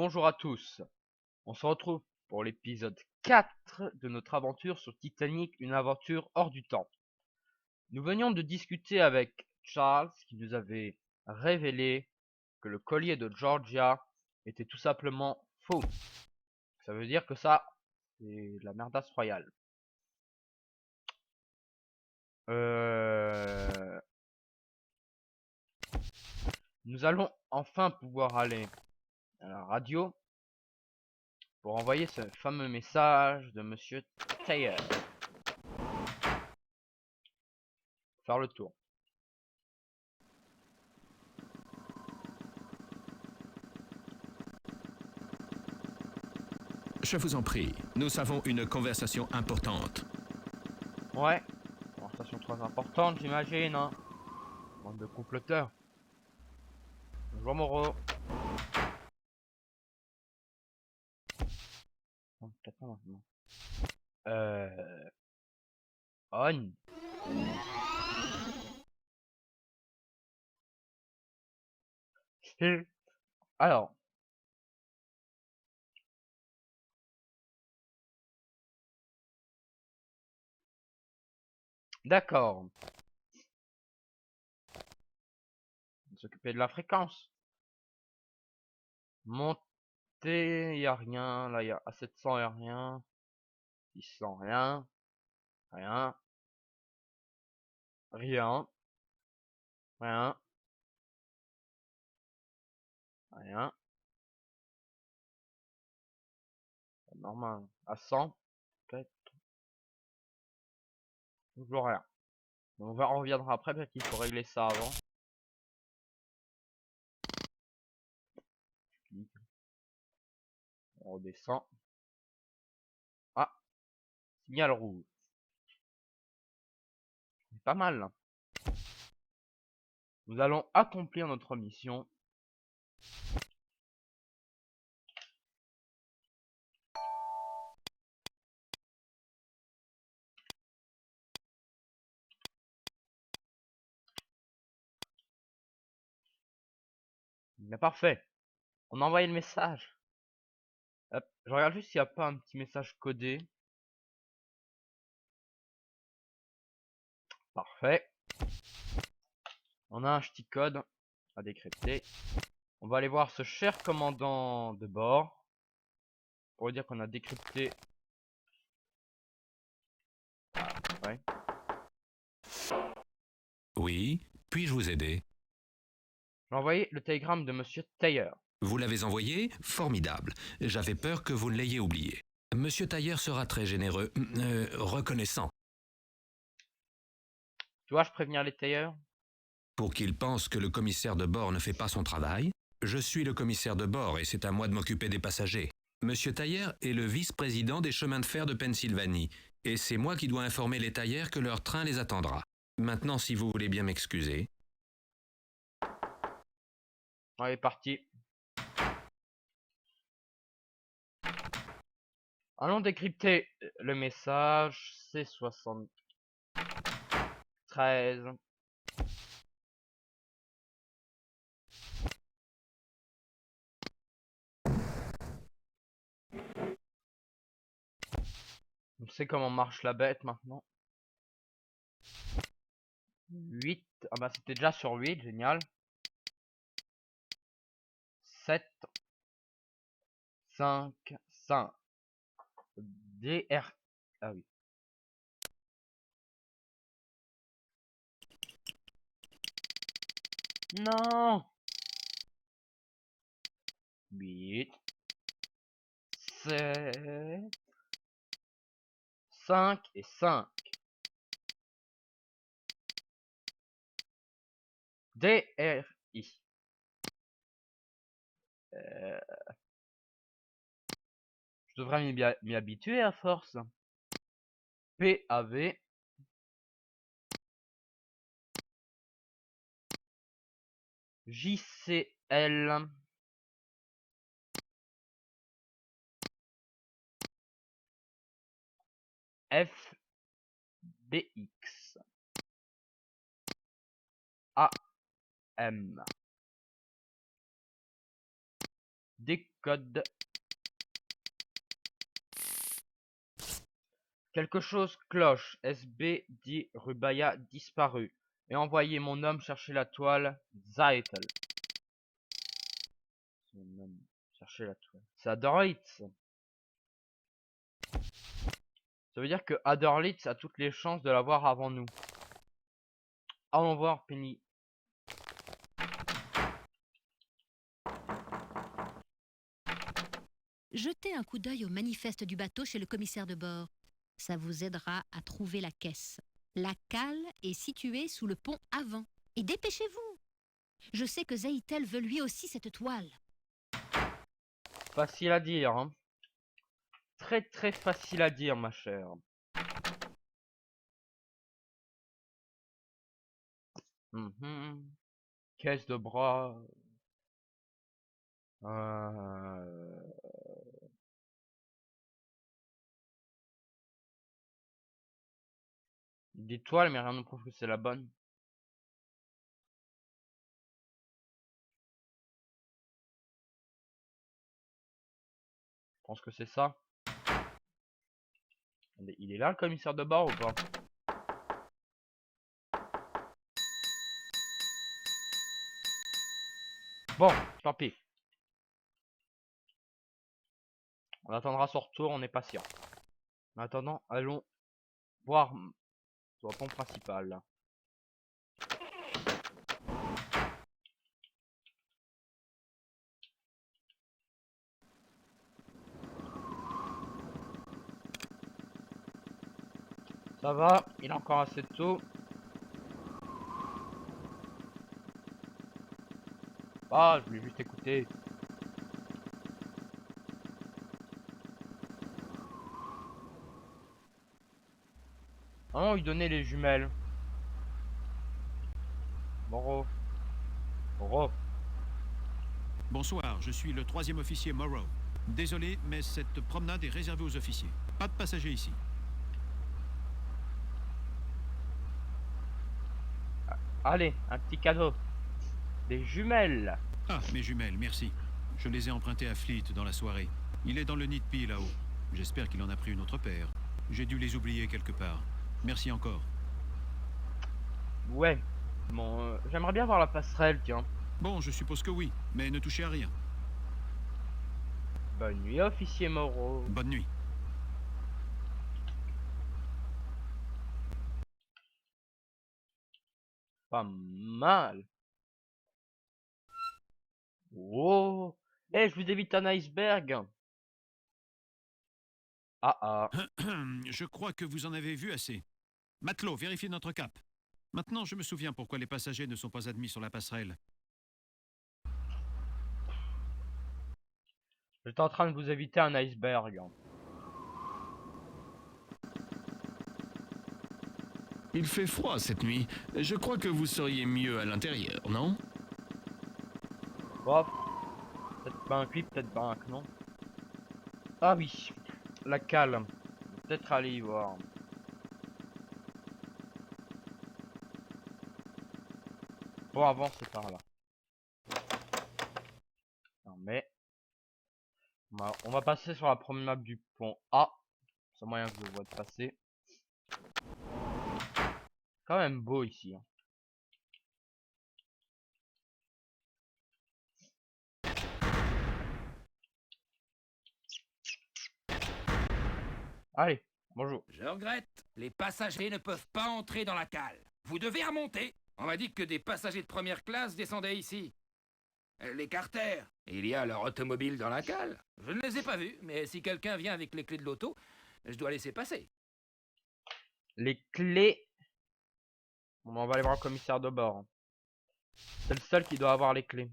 bonjour à tous. On se retrouve pour l'épisode 4 de notre aventure sur Titanic, une aventure hors du temps. Nous venions de discuter avec Charles qui nous avait révélé que le collier de Georgia était tout simplement faux. Ça veut dire que ça, c'est de la merdasse royale. Nous allons enfin pouvoir aller à la radio pour envoyer ce fameux message de Monsieur Taylor. Faire le tour. Je vous en prie, nous avons une conversation importante. Ouais, conversation très importante, j'imagine, hein. Bande de comploteurs. Bonjour Moreau. Oh, 4 ans maintenant. On. Alors. D'accord. On va s'occuper de la fréquence. Monter, y a rien. Là, y a à 700, y a rien. 600, rien. Rien. Rien. Rien. Rien. Normal. À 100, peut-être. Toujours rien. On reviendra après parce qu'il faut régler ça avant. On redescend. Ah, signal rouge. C'est pas mal, là. Nous allons accomplir notre mission. Mais parfait. On a envoyé le message. Hop, je regarde juste s'il n'y a pas un petit message codé. Parfait. On a un petit code à décrypter. On va aller voir ce cher commandant de bord pour lui dire qu'on a décrypté. Ouais. Oui, puis-je vous aider? J'ai envoyé le télégramme de Monsieur Taylor. Vous l'avez envoyé? Formidable. J'avais peur que vous ne l'ayez oublié. Monsieur Tailleur sera très généreux, reconnaissant. Dois-je prévenir les tailleurs? Pour qu'il pense que le commissaire de bord ne fait pas son travail, je suis le commissaire de bord et c'est à moi de m'occuper des passagers. Monsieur Tailleur est le vice-président des chemins de fer de Pennsylvanie et c'est moi qui dois informer les tailleurs que leur train les attendra. Maintenant, si vous voulez bien m'excuser. Allez, parti. Allons décrypter le message C73. On sait comment marche la bête maintenant. 8. Ah bah c'était déjà sur 8, génial. 7. 5. 5. DR. Ah oui. Non. 8. 7. 5 et 5. DRI. Je devrais m'y habituer à force. PAV. JCL. FBX. AM. code. Quelque chose cloche. SB dit Rubaya disparu. Et envoyez mon homme chercher la toile. Zeitel. Mon homme chercher la toile. C'est Adorlitz. Ça veut dire que Adorlitz a toutes les chances de l'avoir avant nous. Allons voir Penny. Jetez un coup d'œil au manifeste du bateau chez le commissaire de bord. Ça vous aidera à trouver la caisse. La cale est située sous le pont avant. Et dépêchez-vous. Je sais que Zeitel veut lui aussi cette toile. Facile à dire, hein. Très très facile à dire, ma chère. Caisse de bras. Des toiles, mais rien ne prouve que c'est la bonne. Je pense que c'est ça. Il est là le commissaire de bord ou pas? Bon, tant pis. On attendra son retour, on est patient. En attendant, allons voir sur le pont principal. Ça va, il est encore assez tôt. Ah, je voulais juste écouter. Ah, lui donner les jumelles. Moreau. Moreau. Bonsoir, je suis le 3e officier Morrow. Désolé, mais cette promenade est réservée aux officiers. Pas de passagers ici. Allez, un petit cadeau. Des jumelles. Ah, mes jumelles, merci. Je les ai empruntées à Fleet dans la soirée. Il est dans le nid de pie là-haut. J'espère qu'il en a pris une autre paire. J'ai dû les oublier quelque part. Merci encore. Ouais. Bon, j'aimerais bien voir la passerelle, tiens. Bon, je suppose que oui, mais ne touchez à rien. Bonne nuit, officier Moreau. Bonne nuit. Pas mal. Oh. Eh, je vous évite un iceberg. Ah ah. Je crois que vous en avez vu assez. Matelot, vérifiez notre cap. Maintenant, je me souviens pourquoi les passagers ne sont pas admis sur la passerelle. J'étais en train de vous éviter un iceberg. Il fait froid cette nuit. Je crois que vous seriez mieux à l'intérieur, non? Bof. Peut-être pas un oui, peut-être pas un que non. Ah oui. La cale. Peut-être aller y voir. Bon, avance par là. Non mais. On va passer sur la promenade du pont A. C'est moyen que je le vois de passer. Quand même beau ici. Hein. Allez, bonjour. Je regrette, les passagers ne peuvent pas entrer dans la cale. Vous devez remonter. On m'a dit que des passagers de première classe descendaient ici. Les Carter. Il y a leur automobile dans la cale. Je ne les ai pas vus, mais si quelqu'un vient avec les clés de l'auto, je dois laisser passer. Les clés. Bon, on va aller voir le commissaire de bord. C'est le seul qui doit avoir les clés.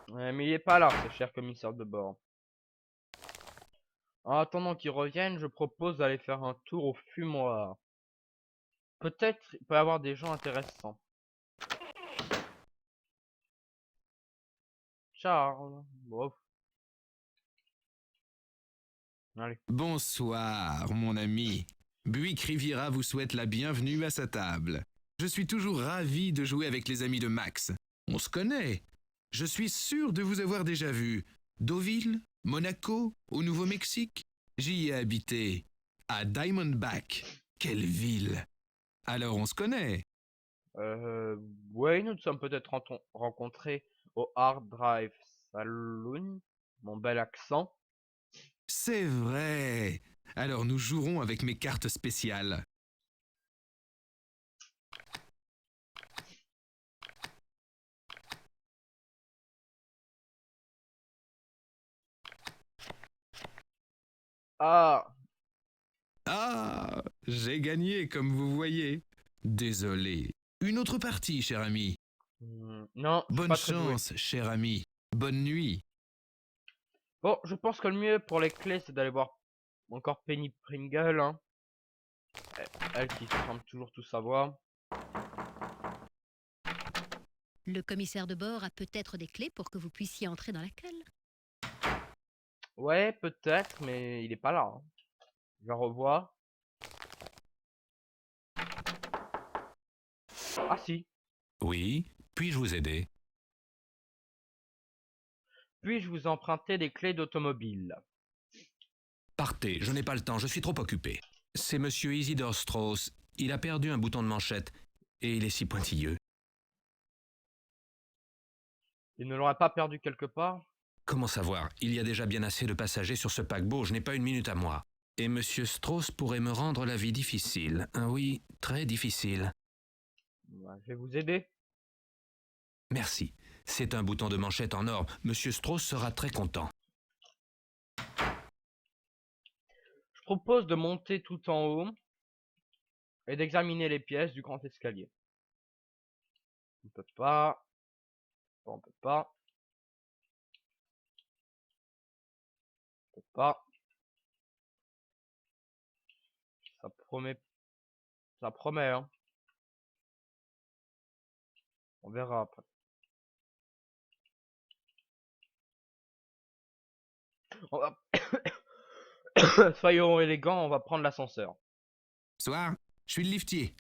Ouais, mais il est pas là, ce cher commissaire de bord. En attendant qu'il revienne, je propose d'aller faire un tour au fumoir. Peut-être il peut y avoir des gens intéressants. Charles. Bon. Allez. Bonsoir, mon ami. Buick Riviera vous souhaite la bienvenue à sa table. Je suis toujours ravi de jouer avec les amis de Max. On se connaît. Je suis sûr de vous avoir déjà vu. Deauville, Monaco, au Nouveau-Mexique. J'y ai habité. À Diamondback. Quelle ville. Alors on se connaît. Ouais, nous nous sommes peut-être rencontrés au Hard Drive Saloon. Mon bel accent. C'est vrai. Alors nous jouerons avec mes cartes spéciales. Ah, Ah, j'ai gagné comme vous voyez. Désolé. Une autre partie, cher ami. non, je suis Bonne pas très doué. chance, cher ami. Bonne nuit. Bon, je pense que le mieux pour les clés, c'est d'aller voir encore Penny Pringle, hein. Elle qui semble toujours tout savoir. Le commissaire de bord a peut-être des clés pour que vous puissiez entrer dans la cale. Ouais, peut-être, mais il est pas là, hein. Je la revois. Ah si. Oui, puis-je vous aider? Puis-je vous emprunter des clés d'automobile? Partez, je n'ai pas le temps, je suis trop occupé. C'est monsieur Isidore Strauss. Il a perdu un bouton de manchette. Et il est si pointilleux. Il ne l'aurait pas perdu quelque part? Comment savoir? Il y a déjà bien assez de passagers sur ce paquebot, je n'ai pas une minute à moi. Et monsieur Strauss pourrait me rendre la vie difficile. Ah oui, très difficile. Bah, je vais vous aider. Merci. C'est un bouton de manchette en or. Monsieur Strauss sera très content. Je propose de monter tout en haut et d'examiner les pièces du grand escalier. On peut pas. On peut pas. On peut pas. Ça promet. Ça promet, hein. On verra après. On va- Soyons élégants, on va prendre l'ascenseur. Soir, je suis le liftier.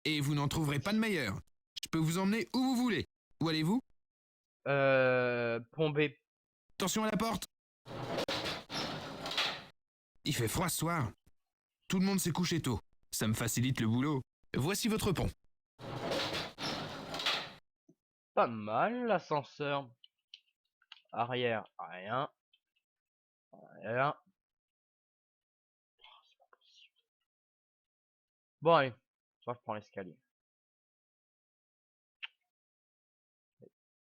Et vous n'en trouverez pas de meilleur. Je peux vous emmener où vous voulez. Où allez-vous? Pombé. Attention à la porte. Il fait froid ce soir. Tout le monde s'est couché tôt. Ça me facilite le boulot. Voici votre pont. Pas mal l'ascenseur. Arrière, rien. Rien. C'est pas possible. Bon allez, soit je prends l'escalier.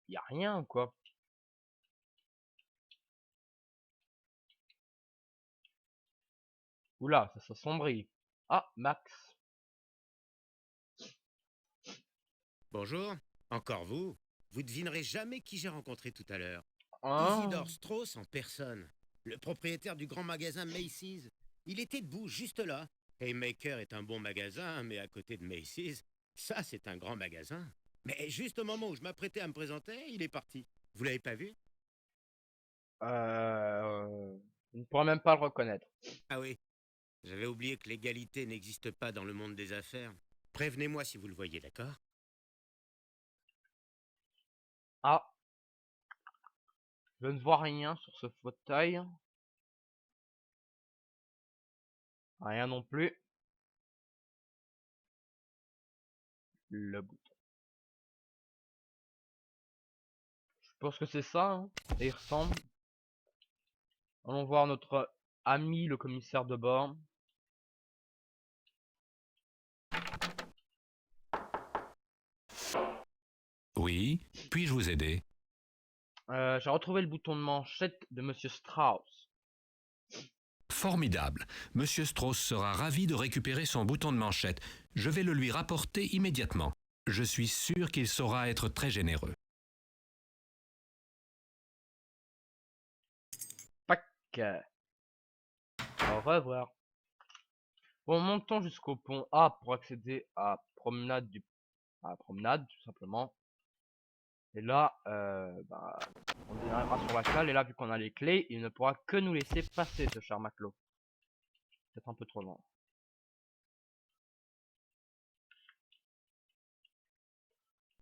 Y a rien quoi. Oula, ça s'assombrit. Ah, Max. Bonjour, encore vous? Vous devinerez jamais qui j'ai rencontré tout à l'heure. Hein? Isidore Strauss en personne, le propriétaire du grand magasin Macy's. Il était debout juste là. Haymaker est un bon magasin, mais à côté de Macy's, ça c'est un grand magasin. Mais juste au moment où je m'apprêtais à me présenter, il est parti. Vous l'avez pas vu? Je ne pourrais même pas le reconnaître. Ah oui, j'avais oublié que l'égalité n'existe pas dans le monde des affaires. Prévenez-moi si vous le voyez, d'accord? Ah, je ne vois rien sur ce fauteuil. Rien non plus. Le bouton. Je pense que c'est ça, hein. Et il ressemble. Allons voir notre ami le commissaire de bord. Oui, puis-je vous aider? J'ai retrouvé le bouton de manchette de Monsieur Strauss. Formidable. Monsieur Strauss sera ravi de récupérer son bouton de manchette. Je vais le lui rapporter immédiatement. Je suis sûr qu'il saura être très généreux. Pac. Au revoir. Bon, montons jusqu'au pont A pour accéder à la promenade, tout simplement. Et là, on démarrera sur la cale. Et là, vu qu'on a les clés, il ne pourra que nous laisser passer, ce cher Maclo. Peut-être un peu trop loin.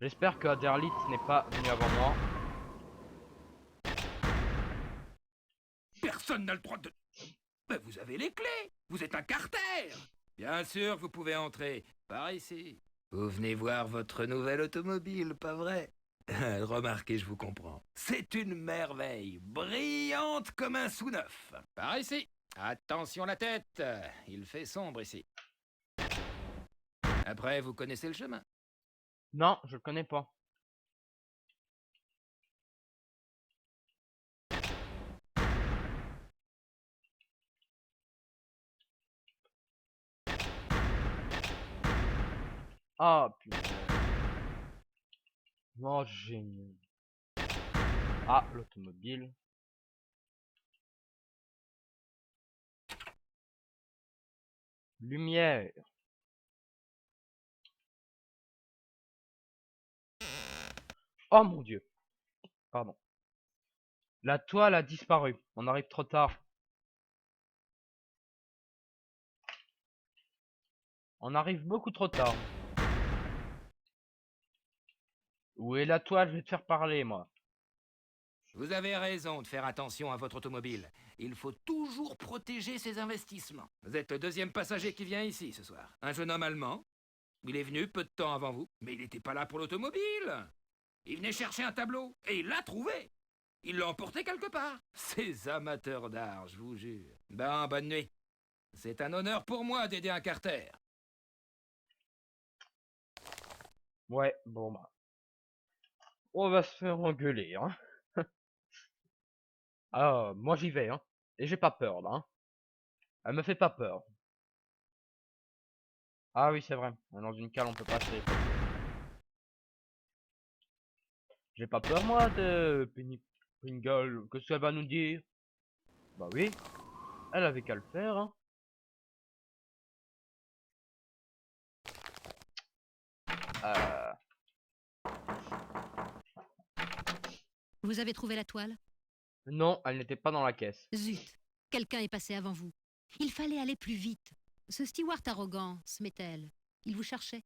J'espère que Aderlit n'est pas venu avant moi. Personne n'a le droit de... Mais vous avez les clés. Vous êtes un Carter. Bien sûr, vous pouvez entrer. Par ici. Vous venez voir votre nouvelle automobile, pas vrai? Remarquez, je vous comprends. C'est une merveille. Brillante comme un sous-neuf. Par ici. Attention la tête. Il fait sombre ici. Après, vous connaissez le chemin. Non, je le connais pas. Ah putain. Oh génial. Ah, l'automobile. Lumière. Oh mon dieu. Pardon. La toile a disparu. On arrive trop tard. On arrive beaucoup trop tard. Où est la toile? Je vais te faire parler, moi. Vous avez raison de faire attention à votre automobile. Il faut toujours protéger ses investissements. Vous êtes le deuxième passager qui vient ici ce soir. Un jeune homme allemand. Il est venu peu de temps avant vous, mais il n'était pas là pour l'automobile. Il venait chercher un tableau, et il l'a trouvé. Il l'a emporté quelque part. Ces amateurs d'art, je vous jure. Ben, bonne nuit. C'est un honneur pour moi d'aider un Carter. Ouais, bon bah. On va se faire engueuler, hein. Ah, moi j'y vais, hein. Et j'ai pas peur, là, hein. Elle me fait pas peur. Ah oui, c'est vrai. Dans une cale, on peut passer. J'ai pas peur, moi, de Pringle. Qu'est-ce qu'elle va nous dire? Bah oui. Elle avait qu'à le faire, hein. Euh... Vous avez trouvé la toile? Non, elle n'était pas dans la caisse. Zut, quelqu'un est passé avant vous. Il fallait aller plus vite. Ce steward arrogant, Smethel, il vous cherchait.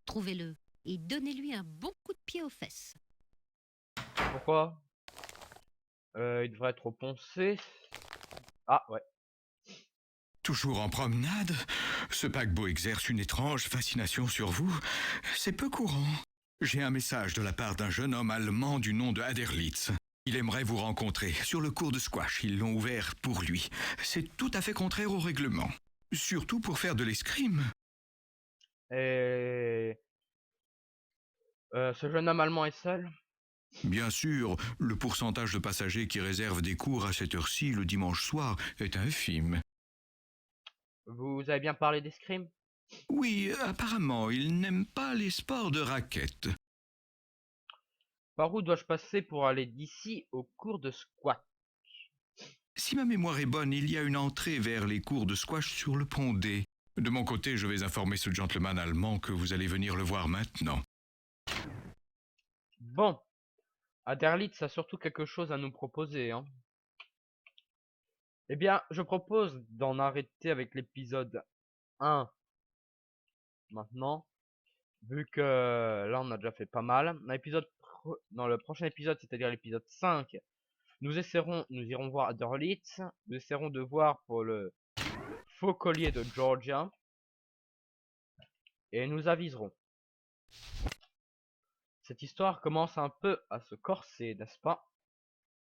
Trouvez-le et donnez-lui un bon coup de pied aux fesses. Pourquoi? Il devrait être au poncé. Ah, ouais. Toujours en promenade? Ce paquebot exerce une étrange fascination sur vous. C'est peu courant. J'ai un message de la part d'un jeune homme allemand du nom de Aderlitz. Il aimerait vous rencontrer sur le cours de squash. Ils l'ont ouvert pour lui. C'est tout à fait contraire au règlement. Surtout pour faire de l'escrime. Et... ce jeune homme allemand est seul? Bien sûr, le pourcentage de passagers qui réservent des cours à cette heure-ci le dimanche soir est infime. Vous avez bien parlé d'escrime? Oui, apparemment, il n'aime pas les sports de raquettes. Par où dois-je passer pour aller d'ici au cours de squat? Si ma mémoire est bonne, il y a une entrée vers les cours de squash sur le pont D. De mon côté, je vais informer ce gentleman allemand que vous allez venir le voir maintenant. Bon. Aderlitz a surtout quelque chose à nous proposer, hein. Eh bien, je propose d'en arrêter avec l'épisode 1 maintenant. Vu que là, on a déjà fait pas mal. Dans le prochain épisode, c'est-à-dire l'épisode 5, nous irons voir Aderlitz. Nous essaierons de voir pour le faux collier de Georgia. Et nous aviserons. Cette histoire commence un peu à se corser, n'est-ce pas?